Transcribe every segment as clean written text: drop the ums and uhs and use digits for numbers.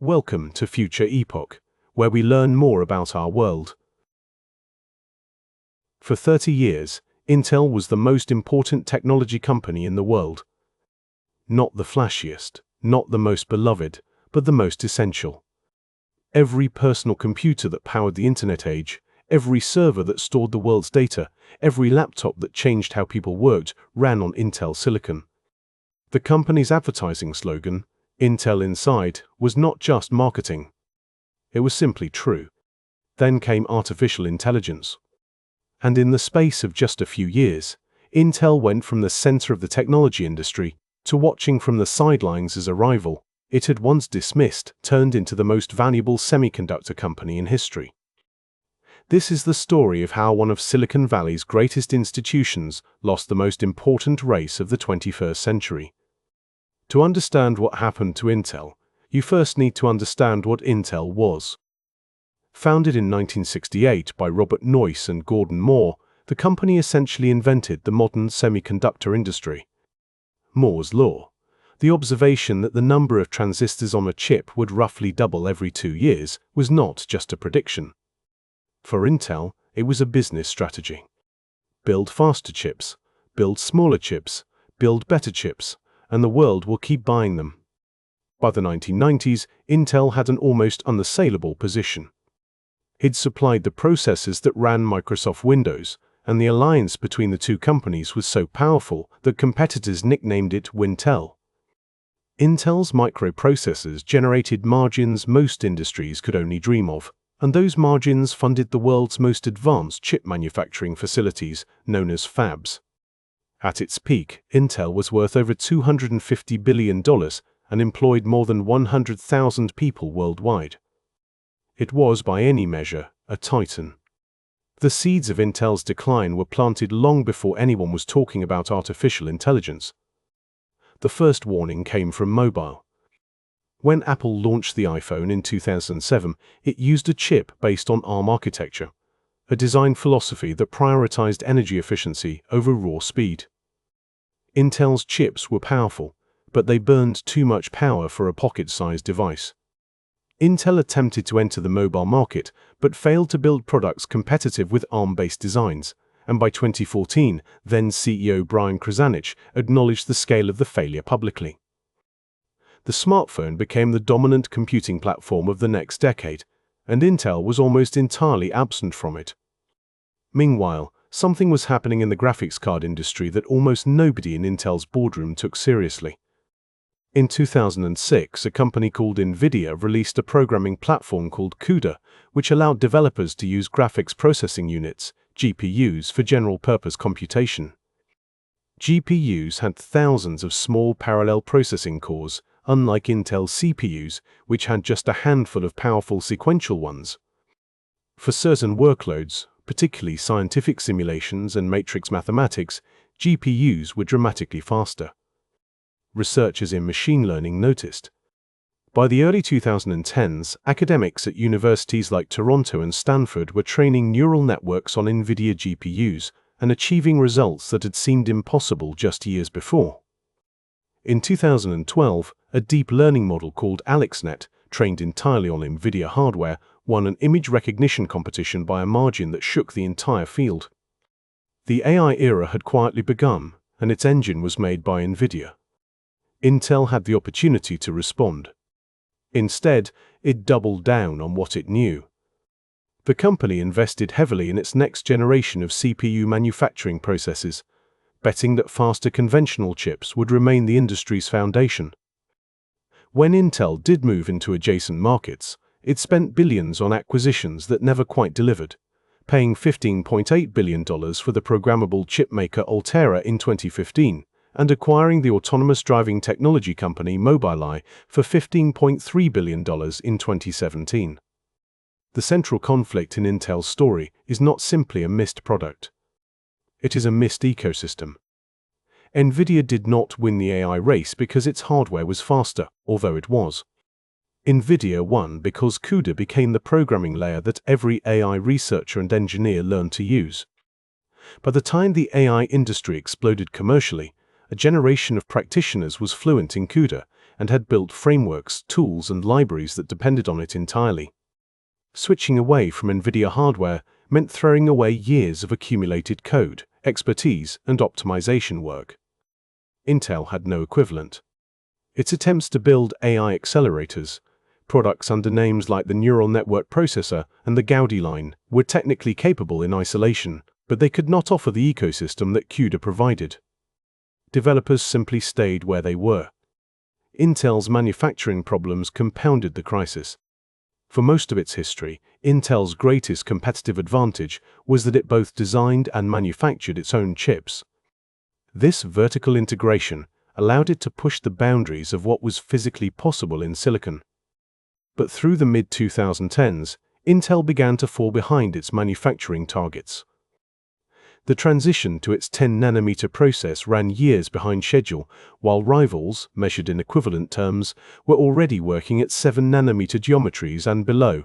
Welcome to Future Epoch, where we learn more about our world. For 30 years, Intel was the most important technology company in the world. Not the flashiest, not the most beloved, but the most essential. Every personal computer that powered the internet age, every server that stored the world's data, every laptop that changed how people worked ran on Intel silicon. The company's advertising slogan, Intel Inside, was not just marketing. It was simply true. Then came artificial intelligence. And in the space of just a few years, Intel went from the center of the technology industry to watching from the sidelines as a rival it had once dismissed turned into the most valuable semiconductor company in history. This is the story of how one of Silicon Valley's greatest institutions lost the most important race of the 21st century. To understand what happened to Intel, you first need to understand what Intel was. Founded in 1968 by Robert Noyce and Gordon Moore, the company essentially invented the modern semiconductor industry. Moore's law, the observation that the number of transistors on a chip would roughly double every 2 years, was not just a prediction. For Intel, it was a business strategy. Build faster chips, build smaller chips, build better chips, and the world will keep buying them. By the 1990s, Intel had an almost unassailable position. It supplied the processors that ran Microsoft Windows, and the alliance between the two companies was so powerful that competitors nicknamed it Wintel. Intel's microprocessors generated margins most industries could only dream of, and those margins funded the world's most advanced chip manufacturing facilities, known as fabs. At its peak, Intel was worth over $250 billion and employed more than 100,000 people worldwide. It was, by any measure, a titan. The seeds of Intel's decline were planted long before anyone was talking about artificial intelligence. The first warning came from mobile. When Apple launched the iPhone in 2007, it used a chip based on ARM architecture, a design philosophy that prioritized energy efficiency over raw speed. Intel's chips were powerful, but they burned too much power for a pocket-sized device. Intel attempted to enter the mobile market, but failed to build products competitive with ARM-based designs, and by 2014, then CEO Brian Krzanich acknowledged the scale of the failure publicly. The smartphone became the dominant computing platform of the next decade, and Intel was almost entirely absent from it. Meanwhile, something was happening in the graphics card industry that almost nobody in Intel's boardroom took seriously. In 2006, a company called NVIDIA released a programming platform called CUDA, which allowed developers to use graphics processing units, GPUs, for general-purpose computation. GPUs had thousands of small parallel processing cores, unlike Intel CPUs, which had just a handful of powerful sequential ones. For certain workloads, particularly scientific simulations and matrix mathematics, GPUs were dramatically faster. Researchers in machine learning noticed. By the early 2010s, academics at universities like Toronto and Stanford were training neural networks on NVIDIA GPUs and achieving results that had seemed impossible just years before. In 2012, a deep learning model called AlexNet, trained entirely on NVIDIA hardware, won an image recognition competition by a margin that shook the entire field. The AI era had quietly begun, and its engine was made by NVIDIA. Intel had the opportunity to respond. Instead, it doubled down on what it knew. The company invested heavily in its next generation of CPU manufacturing processes, betting that faster conventional chips would remain the industry's foundation. When Intel did move into adjacent markets, it spent billions on acquisitions that never quite delivered, paying $15.8 billion for the programmable chipmaker Altera in 2015, and acquiring the autonomous driving technology company Mobileye for $15.3 billion in 2017. The central conflict in Intel's story is not simply a missed product. It is a missed ecosystem. NVIDIA did not win the AI race because its hardware was faster, although it was. NVIDIA won because CUDA became the programming layer that every AI researcher and engineer learned to use. By the time the AI industry exploded commercially, a generation of practitioners was fluent in CUDA, and had built frameworks, tools, and libraries that depended on it entirely. Switching away from NVIDIA hardware meant throwing away years of accumulated code, expertise, and optimization work. Intel had no equivalent. Its attempts to build AI accelerators, products under names like the Neural Network Processor and the Gaudi line, were technically capable in isolation, but they could not offer the ecosystem that CUDA provided. Developers simply stayed where they were. Intel's manufacturing problems compounded the crisis. For most of its history, Intel's greatest competitive advantage was that it both designed and manufactured its own chips. This vertical integration allowed it to push the boundaries of what was physically possible in silicon. But through the mid-2010s, Intel began to fall behind its manufacturing targets. The transition to its 10-nanometer process ran years behind schedule, while rivals, measured in equivalent terms, were already working at 7-nanometer geometries and below.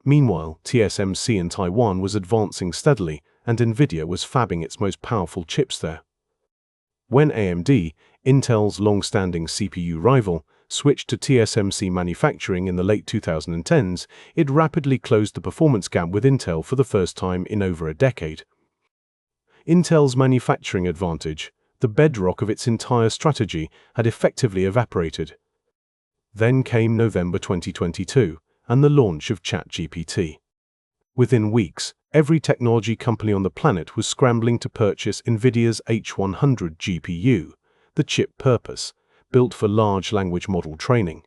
Meanwhile, TSMC in Taiwan was advancing steadily, and NVIDIA was fabbing its most powerful chips there. When AMD, Intel's long-standing CPU rival, switched to TSMC manufacturing in the late 2010s, it rapidly closed the performance gap with Intel for the first time in over a decade. Intel's manufacturing advantage, the bedrock of its entire strategy, had effectively evaporated. Then came November 2022 and the launch of ChatGPT. Within weeks, every technology company on the planet was scrambling to purchase NVIDIA's H100 GPU, the chip purpose, built for large language model training.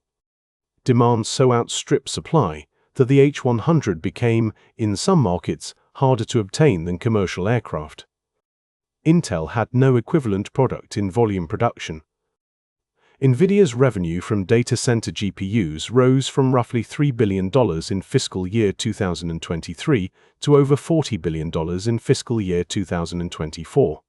Demand so outstripped supply that the H100 became, in some markets, harder to obtain than commercial aircraft. Intel had no equivalent product in volume production. NVIDIA's revenue from data center GPUs rose from roughly $3 billion in fiscal year 2023 to over $40 billion in fiscal year 2024.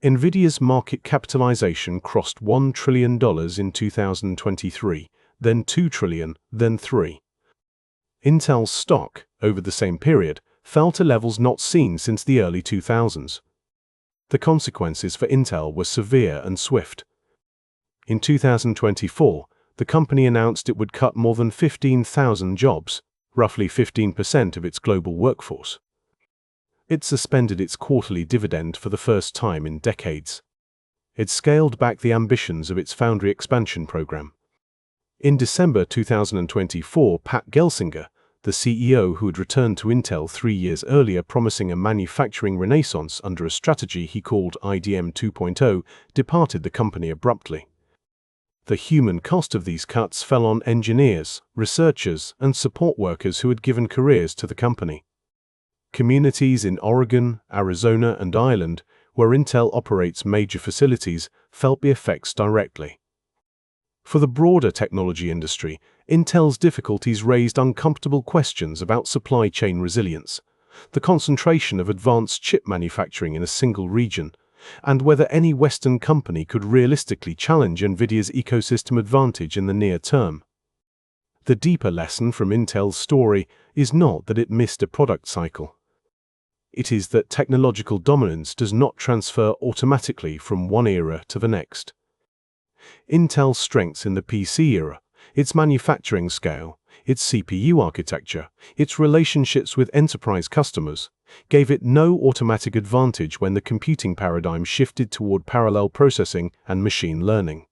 NVIDIA's market capitalization crossed $1 trillion in 2023, then $2 trillion, then $3 trillion. Intel's stock, over the same period, fell to levels not seen since the early 2000s. The consequences for Intel were severe and swift. In 2024, the company announced it would cut more than 15,000 jobs, roughly 15% of its global workforce. It suspended its quarterly dividend for the first time in decades. It scaled back the ambitions of its foundry expansion program. In December 2024, Pat Gelsinger, the CEO who had returned to Intel 3 years earlier promising a manufacturing renaissance under a strategy he called IDM 2.0, departed the company abruptly. The human cost of these cuts fell on engineers, researchers, and support workers who had given careers to the company. Communities in Oregon, Arizona, and Ireland, where Intel operates major facilities, felt the effects directly. For the broader technology industry, Intel's difficulties raised uncomfortable questions about supply chain resilience, the concentration of advanced chip manufacturing in a single region, and whether any Western company could realistically challenge NVIDIA's ecosystem advantage in the near term. The deeper lesson from Intel's story is not that it missed a product cycle. It is that technological dominance does not transfer automatically from one era to the next. Intel's strengths in the PC era, its manufacturing scale, its CPU architecture, its relationships with enterprise customers, gave it no automatic advantage when the computing paradigm shifted toward parallel processing and machine learning.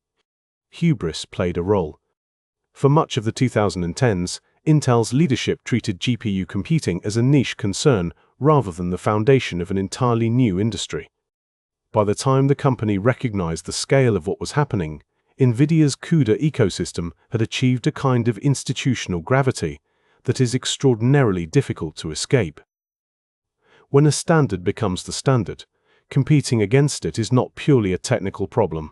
Hubris played a role. For much of the 2010s, Intel's leadership treated GPU computing as a niche concern rather than the foundation of an entirely new industry. By the time the company recognized the scale of what was happening, NVIDIA's CUDA ecosystem had achieved a kind of institutional gravity that is extraordinarily difficult to escape. When a standard becomes the standard, competing against it is not purely a technical problem.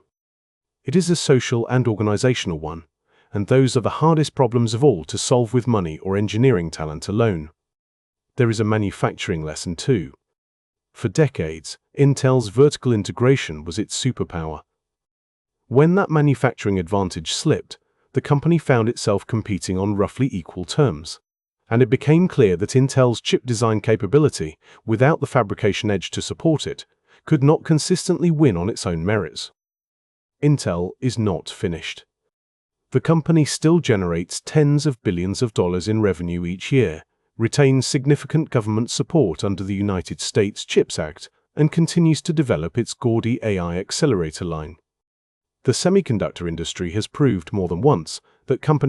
It is a social and organizational one, and those are the hardest problems of all to solve with money or engineering talent alone. There is a manufacturing lesson too. For decades, Intel's vertical integration was its superpower. When that manufacturing advantage slipped, the company found itself competing on roughly equal terms, and it became clear that Intel's chip design capability, without the fabrication edge to support it, could not consistently win on its own merits. Intel is not finished. The company still generates tens of billions of dollars in revenue each year, retains significant government support under the United States CHIPS Act, and continues to develop its Gaudi AI accelerator line. The semiconductor industry has proved more than once that companies